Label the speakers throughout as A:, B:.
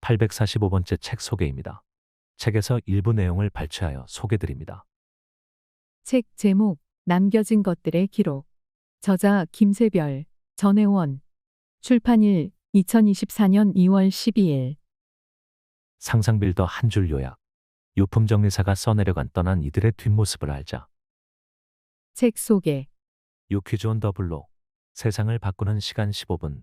A: 845번째 책 소개입니다. 책에서 일부 내용을 발췌하여 소개드립니다.
B: 책 제목 남겨진 것들의 기록. 저자 김세별, 전혜원. 출판일 2024년 2월 12일.
A: 상상빌더 한 줄 요약. 유품정리사가 써내려간 떠난 이들의 뒷모습을 알자.
B: 책 소개.
A: 유퀴즈 온 더 블록. 세상을 바꾸는 시간 15분.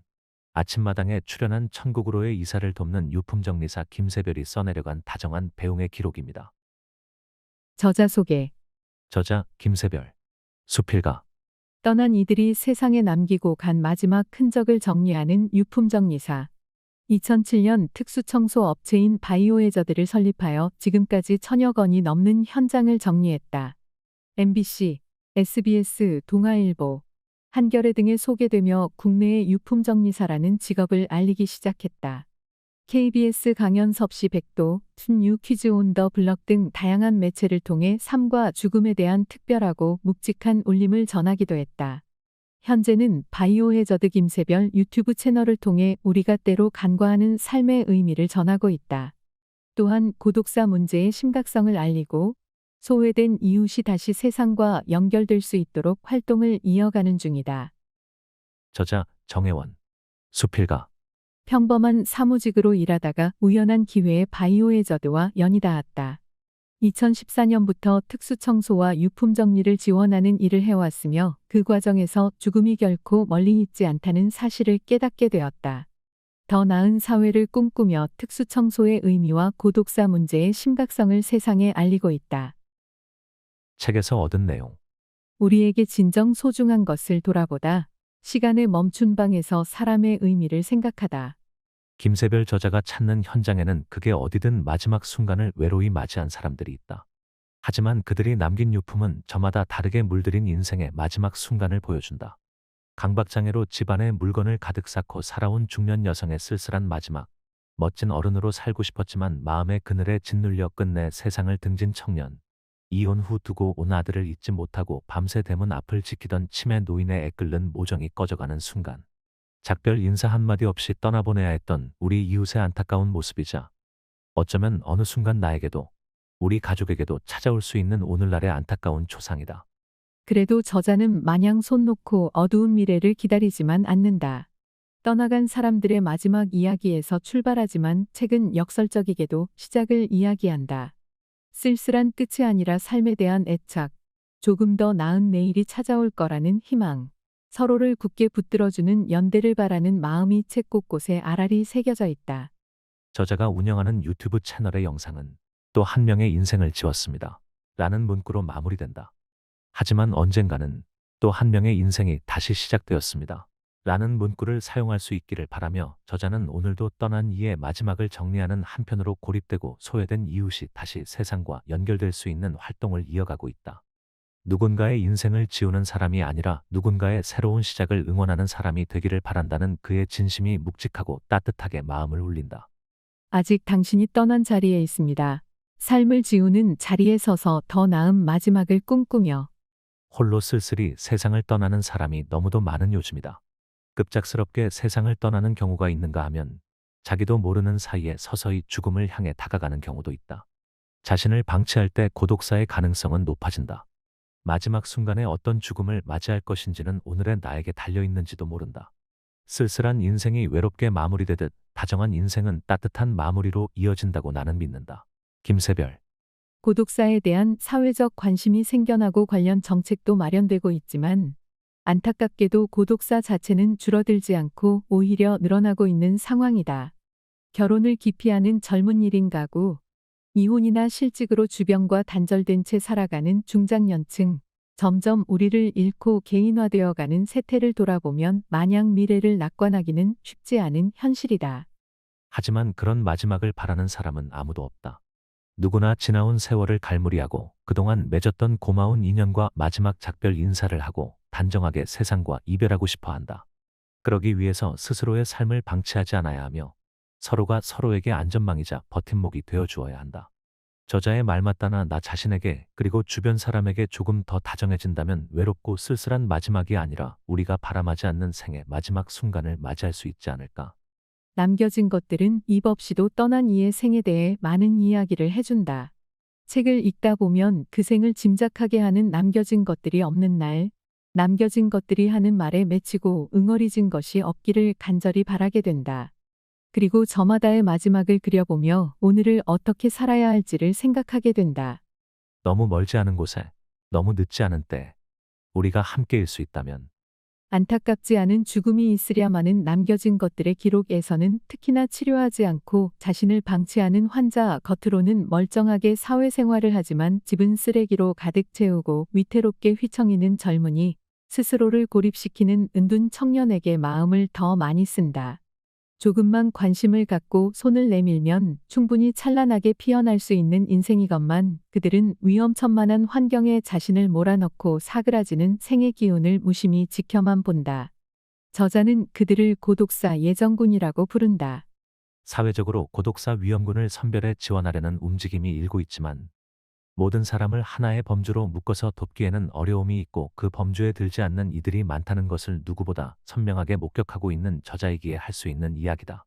A: 아침마당에 출연한 천국으로의 이사를 돕는 유품정리사 김세별이 써내려간 다정한 배웅의 기록입니다.
B: 저자 소개.
A: 저자 김세별. 수필가.
B: 떠난 이들이 세상에 남기고 간 마지막 흔적을 정리하는 유품정리사. 2007년 특수청소 업체인 바이오해저드를 설립하여 지금까지 1000여 건이 넘는 현장을 정리했다. MBC, SBS, 동아일보, 한겨레 등에 소개되며 국내의 유품정리사라는 직업을 알리기 시작했다. KBS 강연 섭씨 백도, 뉴 퀴즈 온 더 블럭 등 다양한 매체를 통해 삶과 죽음에 대한 특별하고 묵직한 울림을 전하기도 했다. 현재는 바이오해저드 김세별 유튜브 채널을 통해 우리가 때로 간과하는 삶의 의미를 전하고 있다. 또한 고독사 문제의 심각성을 알리고 소외된 이웃이 다시 세상과 연결될 수 있도록 활동을 이어가는 중이다.
A: 저자 정혜원. 수필가.
B: 평범한 사무직으로 일하다가 우연한 기회에 바이오해저드와 연이 닿았다. 2014년부터 특수청소와 유품정리를 지원하는 일을 해왔으며 그 과정에서 죽음이 결코 멀리 있지 않다는 사실을 깨닫게 되었다. 더 나은 사회를 꿈꾸며 특수청소의 의미와 고독사 문제의 심각성을 세상에 알리고 있다.
A: 책에서 얻은 내용.
B: 우리에게 진정 소중한 것을 돌아보다 시간의 멈춘 방에서 사람의 의미를 생각하다.
A: 김세별 저자가 찾는 현장에는 그게 어디든 마지막 순간을 외로이 맞이한 사람들이 있다. 하지만 그들이 남긴 유품은 저마다 다르게 물들인 인생의 마지막 순간을 보여준다. 강박장애로 집안에 물건을 가득 쌓고 살아온 중년 여성의 쓸쓸한 마지막. 멋진 어른으로 살고 싶었지만 마음의 그늘에 짓눌려 끝내 세상을 등진 청년. 이혼 후 두고 온 아들을 잊지 못하고 밤새 대문 앞을 지키던 치매 노인의 애끓는 모정이 꺼져가는 순간. 작별 인사 한마디 없이 떠나보내야 했던 우리 이웃의 안타까운 모습이자 어쩌면 어느 순간 나에게도 우리 가족에게도 찾아올 수 있는 오늘날의 안타까운 초상이다.
B: 그래도 저자는 마냥 손 놓고 어두운 미래를 기다리지만 않는다. 떠나간 사람들의 마지막 이야기에서 출발하지만 책은 역설적이게도 시작을 이야기한다. 쓸쓸한 끝이 아니라 삶에 대한 애착, 조금 더 나은 내일이 찾아올 거라는 희망, 서로를 굳게 붙들어주는 연대를 바라는 마음이 책 곳곳에 알알이 새겨져 있다.
A: 저자가 운영하는 유튜브 채널의 영상은 또 한 명의 인생을 지웠습니다. 라는 문구로 마무리된다. 하지만 언젠가는 또 한 명의 인생이 다시 시작되었습니다. 라는 문구를 사용할 수 있기를 바라며 저자는 오늘도 떠난 이의 마지막을 정리하는 한편으로 고립되고 소외된 이웃이 다시 세상과 연결될 수 있는 활동을 이어가고 있다. 누군가의 인생을 지우는 사람이 아니라 누군가의 새로운 시작을 응원하는 사람이 되기를 바란다는 그의 진심이 묵직하고 따뜻하게 마음을 울린다.
B: 아직 당신이 떠난 자리에 있습니다. 삶을 지우는 자리에 서서 더 나은 마지막을 꿈꾸며.
A: 홀로 쓸쓸히 세상을 떠나는 사람이 너무도 많은 요즘이다. 급작스럽게 세상을 떠나는 경우가 있는가 하면 자기도 모르는 사이에 서서히 죽음을 향해 다가가는 경우도 있다. 자신을 방치할 때 고독사의 가능성은 높아진다. 마지막 순간에 어떤 죽음을 맞이할 것인지는 오늘의 나에게 달려있는지도 모른다. 쓸쓸한 인생이 외롭게 마무리되듯 다정한 인생은 따뜻한 마무리로 이어진다고 나는 믿는다. 김세별.
B: 고독사에 대한 사회적 관심이 생겨나고 관련 정책도 마련되고 있지만 안타깝게도 고독사 자체는 줄어들지 않고 오히려 늘어나고 있는 상황이다. 결혼을 기피하는 젊은 1인 가구, 이혼이나 실직으로 주변과 단절된 채 살아가는 중장년층, 점점 우리를 잃고 개인화되어가는 세태를 돌아보면 마냥 미래를 낙관하기는 쉽지 않은 현실이다.
A: 하지만 그런 마지막을 바라는 사람은 아무도 없다. 누구나 지나온 세월을 갈무리하고 그동안 맺었던 고마운 인연과 마지막 작별 인사를 하고 단정하게 세상과 이별하고 싶어 한다. 그러기 위해서 스스로의 삶을 방치하지 않아야 하며 서로가 서로에게 안전망이자 버팀목이 되어 주어야 한다. 저자의 말 맞다나 나 자신에게 그리고 주변 사람에게 조금 더 다정해진다면 외롭고 쓸쓸한 마지막이 아니라 우리가 바람하지 않는 생의 마지막 순간을 맞이할 수 있지 않을까.
B: 남겨진 것들은 입 없이도 떠난 이의 생에 대해 많은 이야기를 해준다. 책을 읽다 보면 그 생을 짐작하게 하는 남겨진 것들이 없는 날, 남겨진 것들이 하는 말에 맺히고 응어리진 것이 없기를 간절히 바라게 된다. 그리고 저마다의 마지막을 그려보며 오늘을 어떻게 살아야 할지를 생각하게 된다.
A: 너무 멀지 않은 곳에, 너무 늦지 않은 때에 우리가 함께일 수 있다면
B: 안타깝지 않은 죽음이 있으랴마는 남겨진 것들의 기록에서는 특히나 치료하지 않고 자신을 방치하는 환자, 겉으로는 멀쩡하게 사회생활을 하지만 집은 쓰레기로 가득 채우고 위태롭게 휘청이는 젊은이, 스스로를 고립시키는 은둔 청년에게 마음을 더 많이 쓴다. 조금만 관심을 갖고 손을 내밀면 충분히 찬란하게 피어날 수 있는 인생이건만 그들은 위험천만한 환경에 자신을 몰아넣고 사그라지는 생의 기운을 무심히 지켜만 본다. 저자는 그들을 고독사 예정군이라고 부른다.
A: 사회적으로 고독사 위험군을 선별해 지원하려는 움직임이 일고 있지만 모든 사람을 하나의 범주로 묶어서 돕기에는 어려움이 있고 그 범주에 들지 않는 이들이 많다는 것을 누구보다 선명하게 목격하고 있는 저자이기에 할 수 있는 이야기다.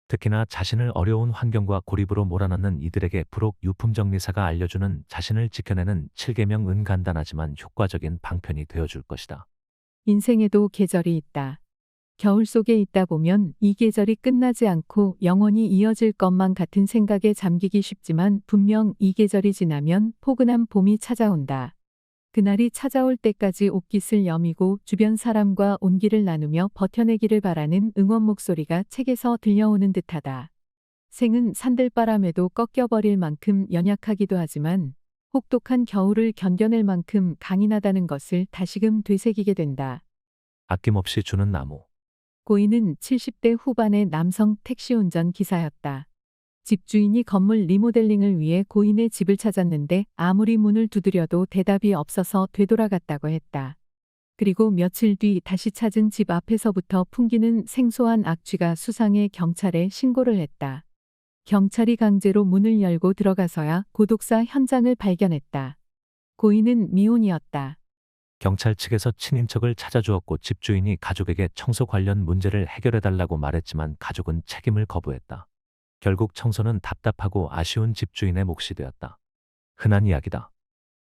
A: 특히나 자신을 어려운 환경과 고립으로 몰아넣는 이들에게 부록 유품정리사가 알려주는 자신을 지켜내는 7계명은 간단하지만 효과적인 방편이 되어줄 것이다.
B: 인생에도 계절이 있다. 겨울 속에 있다 보면 이 계절이 끝나지 않고 영원히 이어질 것만 같은 생각에 잠기기 쉽지만 분명 이 계절이 지나면 포근한 봄이 찾아온다. 그날이 찾아올 때까지 옷깃을 여미고 주변 사람과 온기를 나누며 버텨내기를 바라는 응원 목소리가 책에서 들려오는 듯하다. 생은 산들바람에도 꺾여버릴 만큼 연약하기도 하지만 혹독한 겨울을 견뎌낼 만큼 강인하다는 것을 다시금 되새기게 된다.
A: 아낌없이 주는 나무.
B: 고인은 70대 후반의 남성 택시 운전 기사였다. 집주인이 건물 리모델링을 위해 고인의 집을 찾았는데 아무리 문을 두드려도 대답이 없어서 되돌아갔다고 했다. 그리고 며칠 뒤 다시 찾은 집 앞에서부터 풍기는 생소한 악취가 수상해 경찰에 신고를 했다. 경찰이 강제로 문을 열고 들어가서야 고독사 현장을 발견했다. 고인은 미혼이었다.
A: 경찰 측에서 친인척을 찾아주었고 집주인이 가족에게 청소 관련 문제를 해결해달라고 말했지만 가족은 책임을 거부했다. 결국 청소는 답답하고 아쉬운 집주인의 몫이 되었다. 흔한 이야기다.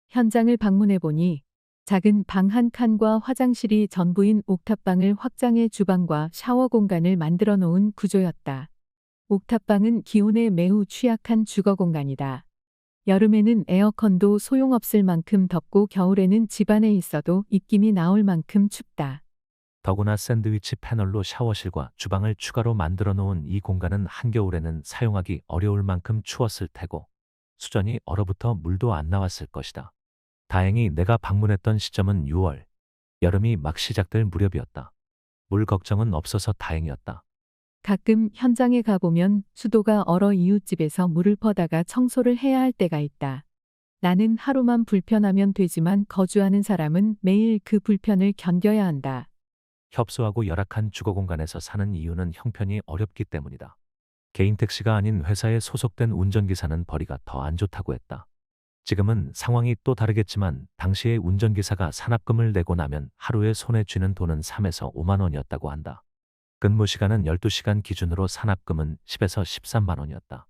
B: 현장을 방문해보니 작은 방 한 칸과 화장실이 전부인 옥탑방을 확장해 주방과 샤워 공간을 만들어 놓은 구조였다. 옥탑방은 기온에 매우 취약한 주거 공간이다. 여름에는 에어컨도 소용없을 만큼 덥고 겨울에는 집안에 있어도 입김이 나올 만큼 춥다.
A: 더구나 샌드위치 패널로 샤워실과 주방을 추가로 만들어 놓은 이 공간은 한겨울에는 사용하기 어려울 만큼 추웠을 테고 수전이 얼어붙어 물도 안 나왔을 것이다. 다행히 내가 방문했던 시점은 6월, 여름이 막 시작될 무렵이었다. 물 걱정은 없어서 다행이었다.
B: 가끔 현장에 가보면 수도가 얼어 이웃집에서 물을 퍼다가 청소를 해야 할 때가 있다. 나는 하루만 불편하면 되지만 거주하는 사람은 매일 그 불편을 견뎌야 한다.
A: 협소하고 열악한 주거 공간에서 사는 이유는 형편이 어렵기 때문이다. 개인 택시가 아닌 회사에 소속된 운전기사는 벌이가 더 안 좋다고 했다. 지금은 상황이 또 다르겠지만 당시의 운전기사가 산업금을 내고 나면 하루에 손에 쥐는 돈은 3에서 5만 원이었다고 한다. 근무 시간은 12시간 기준으로 산업금은 10에서 13만 원이었다.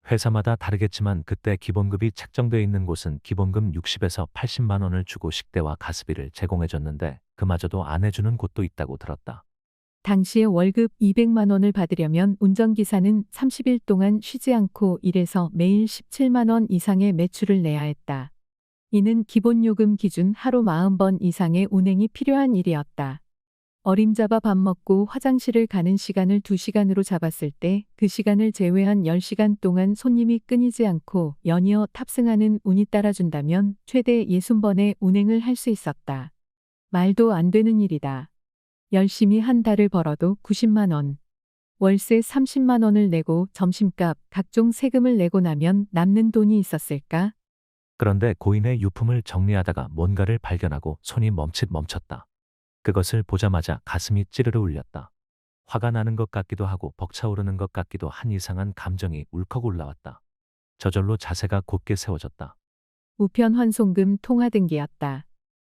A: 회사마다 다르겠지만 그때 기본급이 책정되어 있는 곳은 기본금 60에서 80만 원을 주고 식대와 가스비를 제공해줬는데 그마저도 안 해주는 곳도 있다고 들었다.
B: 당시에 월급 200만 원을 받으려면 운전기사는 30일 동안 쉬지 않고 일해서 매일 17만 원 이상의 매출을 내야 했다. 이는 기본요금 기준 하루 40번 이상의 운행이 필요한 일이었다. 어림잡아 밥 먹고 화장실을 가는 시간을 2시간으로 잡았을 때 그 시간을 제외한 10시간 동안 손님이 끊이지 않고 연이어 탑승하는 운이 따라준다면 최대 60번의 운행을 할 수 있었다. 말도 안 되는 일이다. 열심히 한 달을 벌어도 90만 원. 월세 30만 원을 내고 점심값, 각종 세금을 내고 나면 남는 돈이 있었을까?
A: 그런데 고인의 유품을 정리하다가 뭔가를 발견하고 손이 멈췄다. 그것을 보자마자 가슴이 찌르르 울렸다. 화가 나는 것 같기도 하고 벅차오르는 것 같기도 한 이상한 감정이 울컥 올라왔다. 저절로 자세가 곧게 세워졌다.
B: 우편 환송금 통화 등기였다.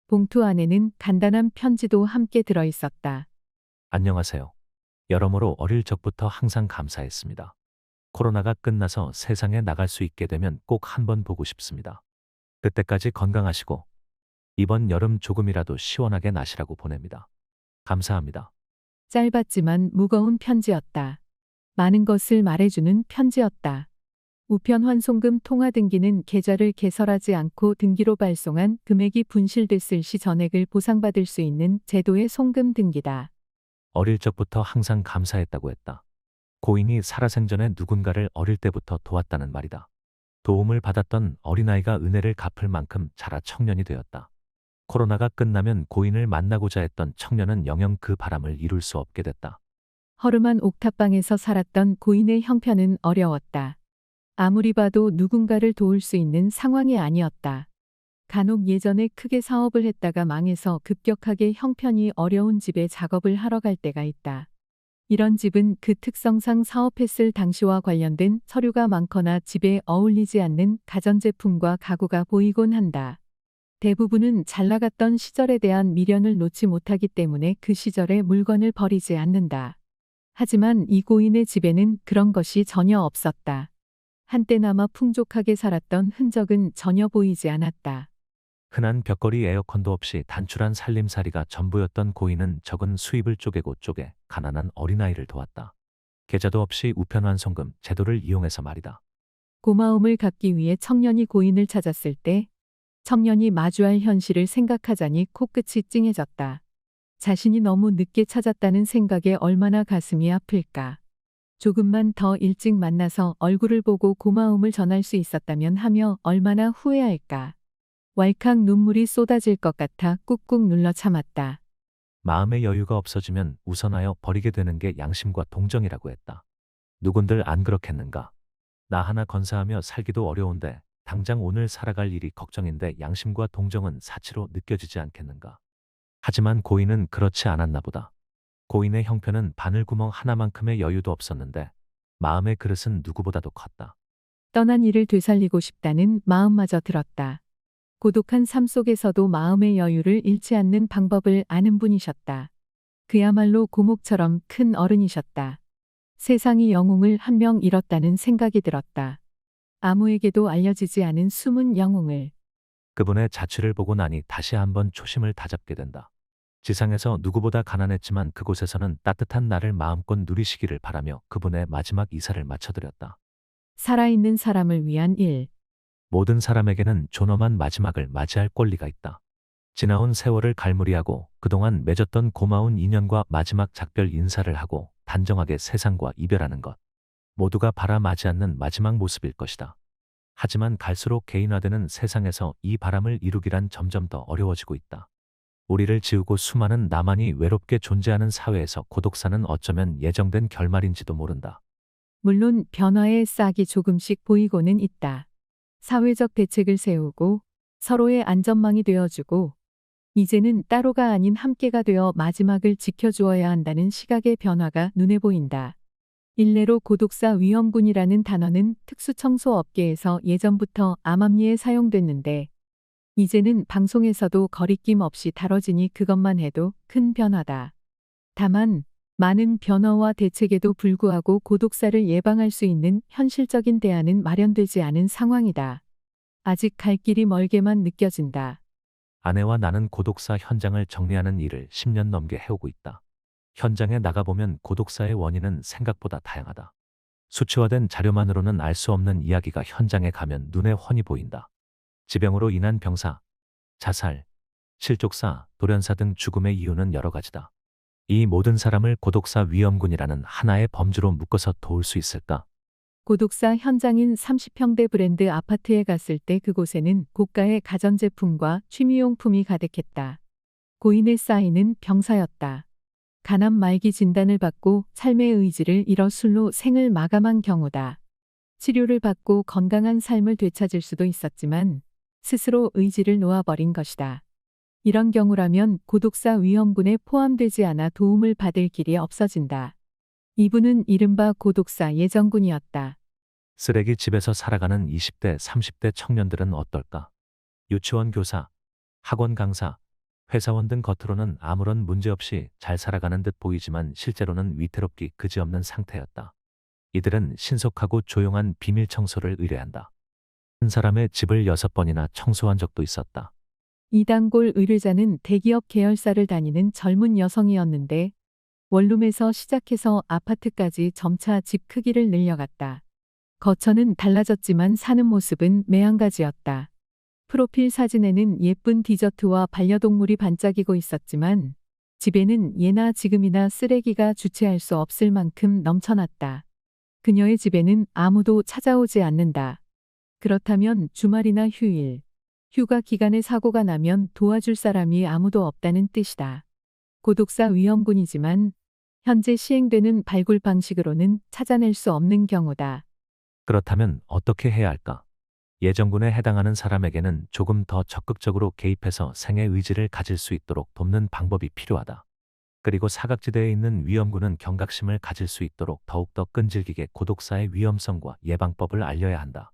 B: 봉투 안에는 간단한 편지도 함께 들어 있었다.
A: 안녕하세요. 여러모로 어릴 적부터 항상 감사했습니다. 코로나가 끝나서 세상에 나갈 수 있게 되면 꼭 한번 보고 싶습니다. 그때까지 건강하시고 이번 여름 조금이라도 시원하게 나시라고 보냅니다. 감사합니다.
B: 짧았지만 무거운 편지였다. 많은 것을 말해주는 편지였다. 우편 환송금 통화 등기는 계좌를 개설하지 않고 등기로 발송한 금액이 분실됐을 시 전액을 보상받을 수 있는 제도의 송금 등기다.
A: 어릴 적부터 항상 감사했다고 했다. 고인이 살아생전에 누군가를 어릴 때부터 도왔다는 말이다. 도움을 받았던 어린아이가 은혜를 갚을 만큼 자라 청년이 되었다. 코로나가 끝나면 고인을 만나고자 했던 청년은 영영 그 바람을 이룰 수 없게 됐다.
B: 허름한 옥탑방에서 살았던 고인의 형편은 어려웠다. 아무리 봐도 누군가를 도울 수 있는 상황이 아니었다. 간혹 예전에 크게 사업을 했다가 망해서 급격하게 형편이 어려운 집에 작업을 하러 갈 때가 있다. 이런 집은 그 특성상 사업했을 당시와 관련된 서류가 많거나 집에 어울리지 않는 가전제품과 가구가 보이곤 한다. 대부분은 잘 나갔던 시절에 대한 미련을 놓지 못하기 때문에 그 시절의 물건을 버리지 않는다. 하지만 이 고인의 집에는 그런 것이 전혀 없었다. 한때나마 풍족하게 살았던 흔적은 전혀 보이지 않았다.
A: 흔한 벽걸이 에어컨도 없이 단출한 살림살이가 전부였던 고인은 적은 수입을 쪼개고 쪼개 가난한 어린아이를 도왔다. 계좌도 없이 우편환송금 제도를 이용해서 말이다.
B: 고마움을 갚기 위해 청년이 고인을 찾았을 때 청년이 마주할 현실을 생각하자니 코끝이 찡해졌다. 자신이 너무 늦게 찾았다는 생각에 얼마나 가슴이 아플까. 조금만 더 일찍 만나서 얼굴을 보고 고마움을 전할 수 있었다면 하며 얼마나 후회할까. 왈칵 눈물이 쏟아질 것 같아 꾹꾹 눌러 참았다.
A: 마음의 여유가 없어지면 우선하여 버리게 되는 게 양심과 동정이라고 했다. 누군들 안 그렇겠는가. 나 하나 건사하며 살기도 어려운데 당장 오늘 살아갈 일이 걱정인데 양심과 동정은 사치로 느껴지지 않겠는가. 하지만 고인은 그렇지 않았나 보다. 고인의 형편은 바늘구멍 하나만큼의 여유도 없었는데 마음의 그릇은 누구보다도 컸다.
B: 떠난 이를 되살리고 싶다는 마음마저 들었다. 고독한 삶 속에서도 마음의 여유를 잃지 않는 방법을 아는 분이셨다. 그야말로 고목처럼 큰 어른이셨다. 세상이 영웅을 한 명 잃었다는 생각이 들었다. 아무에게도 알려지지 않은 숨은 영웅을.
A: 그분의 자취를 보고 나니 다시 한번 초심을 다잡게 된다. 지상에서 누구보다 가난했지만 그곳에서는 따뜻한 날을 마음껏 누리시기를 바라며 그분의 마지막 이사를 마쳐드렸다.
B: 살아있는 사람을 위한 일.
A: 모든 사람에게는 존엄한 마지막을 맞이할 권리가 있다. 지나온 세월을 갈무리하고 그동안 맺었던 고마운 인연과 마지막 작별 인사를 하고 단정하게 세상과 이별하는 것. 모두가 바라마지 않는 마지막 모습일 것이다. 하지만 갈수록 개인화되는 세상에서 이 바람을 이루기란 점점 더 어려워지고 있다. 우리를 지우고 수많은 나만이 외롭게 존재하는 사회에서 고독사는 어쩌면 예정된 결말인지도 모른다.
B: 물론 변화의 싹이 조금씩 보이고는 있다. 사회적 대책을 세우고 서로의 안전망이 되어주고 이제는 따로가 아닌 함께가 되어 마지막을 지켜주어야 한다는 시각의 변화가 눈에 보인다. 일례로 고독사 위험군이라는 단어는 특수청소 업계에서 예전부터 암암리에 사용됐는데 이제는 방송에서도 거리낌 없이 다뤄지니 그것만 해도 큰 변화다. 다만 많은 변화와 대책에도 불구하고 고독사를 예방할 수 있는 현실적인 대안은 마련되지 않은 상황이다. 아직 갈 길이 멀게만 느껴진다.
A: 아내와 나는 고독사 현장을 정리하는 일을 10년 넘게 해오고 있다. 현장에 나가보면 고독사의 원인은 생각보다 다양하다. 수치화된 자료만으로는 알 수 없는 이야기가 현장에 가면 눈에 훤히 보인다. 지병으로 인한 병사, 자살, 실족사, 돌연사 등 죽음의 이유는 여러 가지다. 이 모든 사람을 고독사 위험군이라는 하나의 범주로 묶어서 도울 수 있을까?
B: 고독사 현장인 30평대 브랜드 아파트에 갔을 때 그곳에는 고가의 가전제품과 취미용품이 가득했다. 고인의 쌓이는 병사였다. 간암 말기 진단을 받고 삶의 의지를 잃어 술로 생을 마감한 경우다. 치료를 받고 건강한 삶을 되찾을 수도 있었지만 스스로 의지를 놓아버린 것이다. 이런 경우라면 고독사 위험군에 포함되지 않아 도움을 받을 길이 없어진다. 이분은 이른바 고독사 예정군이었다.
A: 쓰레기 집에서 살아가는 20대, 30대 청년들은 어떨까? 유치원 교사, 학원 강사, 회사원 등 겉으로는 아무런 문제 없이 잘 살아가는 듯 보이지만 실제로는 위태롭기 그지없는 상태였다. 이들은 신속하고 조용한 비밀 청소를 의뢰한다. 한 사람의 집을 6번이나 청소한 적도 있었다.
B: 이단골 의뢰자는 대기업 계열사를 다니는 젊은 여성이었는데 원룸에서 시작해서 아파트까지 점차 집 크기를 늘려갔다. 거처는 달라졌지만 사는 모습은 매한가지였다. 프로필 사진에는 예쁜 디저트와 반려동물이 반짝이고 있었지만 집에는 예나 지금이나 쓰레기가 주체할 수 없을 만큼 넘쳐났다. 그녀의 집에는 아무도 찾아오지 않는다. 그렇다면 주말이나 휴일, 휴가 기간에 사고가 나면 도와줄 사람이 아무도 없다는 뜻이다. 고독사 위험군이지만 현재 시행되는 발굴 방식으로는 찾아낼 수 없는 경우다.
A: 그렇다면 어떻게 해야 할까? 예정군에 해당하는 사람에게는 조금 더 적극적으로 개입해서 생애 의지를 가질 수 있도록 돕는 방법이 필요하다. 그리고 사각지대에 있는 위험군은 경각심을 가질 수 있도록 더욱더 끈질기게 고독사의 위험성과 예방법을 알려야 한다.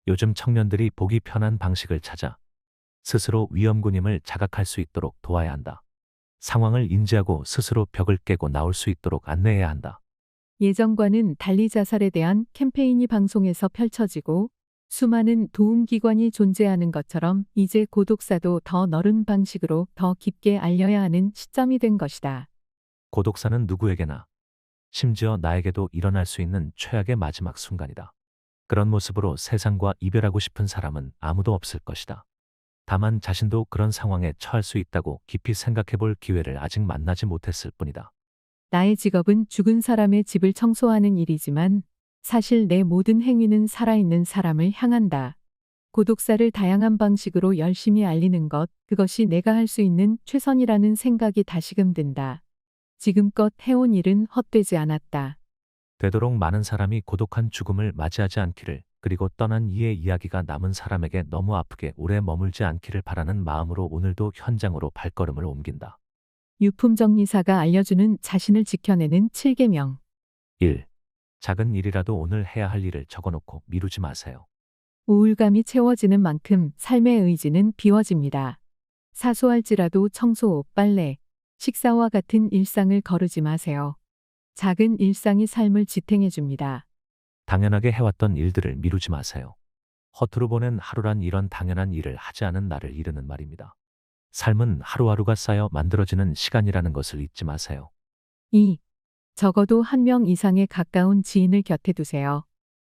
A: 요즘 청년들이 보기 편한 방식을 찾아 스스로 위험군임을 자각할 수 있도록 도와야 한다. 상황을 인지하고 스스로 벽을 깨고 나올 수 있도록 안내해야 한다.
B: 예전과는 달리 자살에 대한 캠페인이 방송에서 펼쳐지고 수많은 도움기관이 존재하는 것처럼 이제 고독사도 더 넓은 방식으로 더 깊게 알려야 하는 시점이 된 것이다.
A: 고독사는 누구에게나, 심지어 나에게도 일어날 수 있는 최악의 마지막 순간이다. 그런 모습으로 세상과 이별하고 싶은 사람은 아무도 없을 것이다. 다만 자신도 그런 상황에 처할 수 있다고 깊이 생각해 볼 기회를 아직 만나지 못했을 뿐이다.
B: 나의 직업은 죽은 사람의 집을 청소하는 일이지만 사실 내 모든 행위는 살아있는 사람을 향한다. 고독사를 다양한 방식으로 열심히 알리는 것, 그것이 내가 할 수 있는 최선이라는 생각이 다시금 든다. 지금껏 해온 일은 헛되지 않았다.
A: 되도록 많은 사람이 고독한 죽음을 맞이하지 않기를, 그리고 떠난 이의 이야기가 남은 사람에게 너무 아프게 오래 머물지 않기를 바라는 마음으로 오늘도 현장으로 발걸음을 옮긴다.
B: 유품정리사가 알려주는 자신을 지켜내는 7계명.
A: 1. 작은 일이라도 오늘 해야 할 일을 적어놓고 미루지 마세요.
B: 우울감이 채워지는 만큼 삶의 의지는 비워집니다. 사소할지라도 청소, 빨래, 식사와 같은 일상을 거르지 마세요. 작은 일상이 삶을 지탱해 줍니다.
A: 당연하게 해왔던 일들을 미루지 마세요. 허투루 보낸 하루란 이런 당연한 일을 하지 않은 나를 이르는 말입니다. 삶은 하루하루가 쌓여 만들어지는 시간이라는 것을 잊지 마세요.
B: 2. 적어도 한 명 이상의 가까운 지인을 곁에 두세요.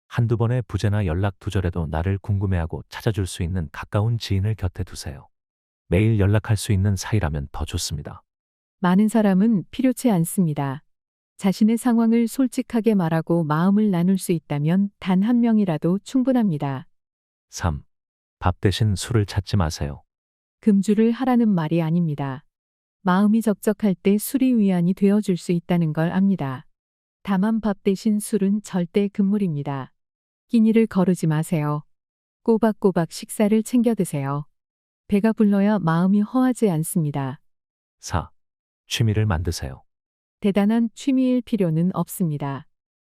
A: 한두 번의 부재나 연락 두절에도 나를 궁금해하고 찾아줄 수 있는 가까운 지인을 곁에 두세요. 매일 연락할 수 있는 사이라면 더 좋습니다.
B: 많은 사람은 필요치 않습니다. 자신의 상황을 솔직하게 말하고 마음을 나눌 수 있다면 단 한 명이라도 충분합니다.
A: 3. 밥 대신 술을 찾지 마세요.
B: 금주를 하라는 말이 아닙니다. 마음이 적적할 때 술이 위안이 되어줄 수 있다는 걸 압니다. 다만 밥 대신 술은 절대 금물입니다. 끼니를 거르지 마세요. 꼬박꼬박 식사를 챙겨 드세요. 배가 불러야 마음이 허하지 않습니다.
A: 4. 취미를 만드세요.
B: 대단한 취미일 필요는 없습니다.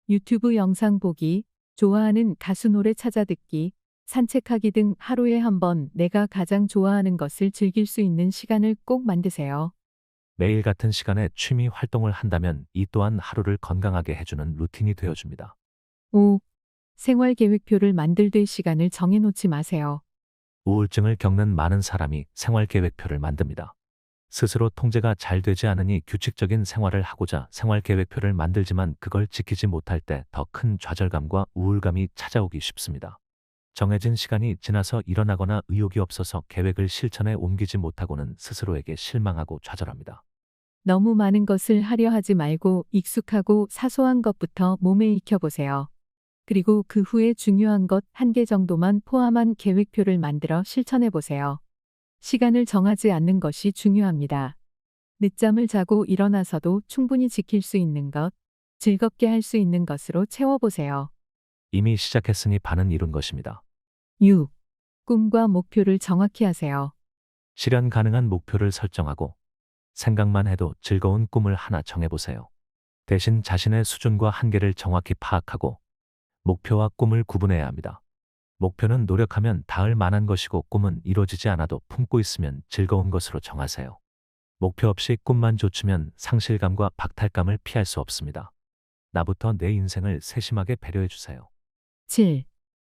B: 유튜브 영상 보기, 좋아하는 가수 노래 찾아 듣기, 산책하기 등 하루에 한 번 내가 가장 좋아하는 것을 즐길 수 있는 시간을 꼭 만드세요.
A: 매일 같은 시간에 취미 활동을 한다면 이 또한 하루를 건강하게 해주는 루틴이 되어줍니다.
B: 5. 생활계획표를 만들될 시간을 정해놓지 마세요.
A: 우울증을 겪는 많은 사람이 생활계획표를 만듭니다. 스스로 통제가 잘 되지 않으니 규칙적인 생활을 하고자 생활계획표를 만들지만 그걸 지키지 못할 때 더 큰 좌절감과 우울감이 찾아오기 쉽습니다. 정해진 시간이 지나서 일어나거나 의욕이 없어서 계획을 실천에 옮기지 못하고는 스스로에게 실망하고 좌절합니다.
B: 너무 많은 것을 하려 하지 말고 익숙하고 사소한 것부터 몸에 익혀보세요. 그리고 그 후에 중요한 것 1개 정도만 포함한 계획표를 만들어 실천해보세요. 시간을 정하지 않는 것이 중요합니다. 늦잠을 자고 일어나서도 충분히 지킬 수 있는 것, 즐겁게 할 수 있는 것으로 채워보세요.
A: 이미 시작했으니 반은 이룬 것입니다.
B: 6. 꿈과 목표를 정확히 하세요.
A: 실현 가능한 목표를 설정하고 생각만 해도 즐거운 꿈을 하나 정해보세요. 대신 자신의 수준과 한계를 정확히 파악하고 목표와 꿈을 구분해야 합니다. 목표는 노력하면 닿을 만한 것이고 꿈은 이루어지지 않아도 품고 있으면 즐거운 것으로 정하세요. 목표 없이 꿈만 좇으면 상실감과 박탈감을 피할 수 없습니다. 나부터 내 인생을 세심하게 배려해 주세요.
B: 7.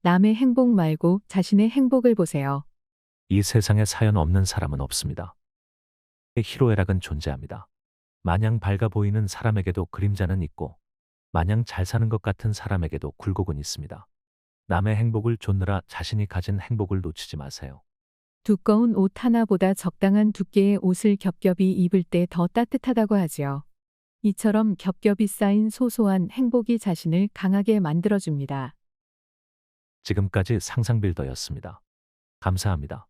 B: 남의 행복 말고 자신의 행복을 보세요.
A: 이 세상에 사연 없는 사람은 없습니다. 희로애락은 존재합니다. 마냥 밝아 보이는 사람에게도 그림자는 있고 마냥 잘 사는 것 같은 사람에게도 굴곡은 있습니다. 남의 행복을 좇느라 자신이 가진 행복을 놓치지 마세요.
B: 두꺼운 옷 하나보다 적당한 두께의 옷을 겹겹이 입을 때 더 따뜻하다고 하지요. 이처럼 겹겹이 쌓인 소소한 행복이 자신을 강하게 만들어줍니다.
A: 지금까지 상상빌더였습니다. 감사합니다.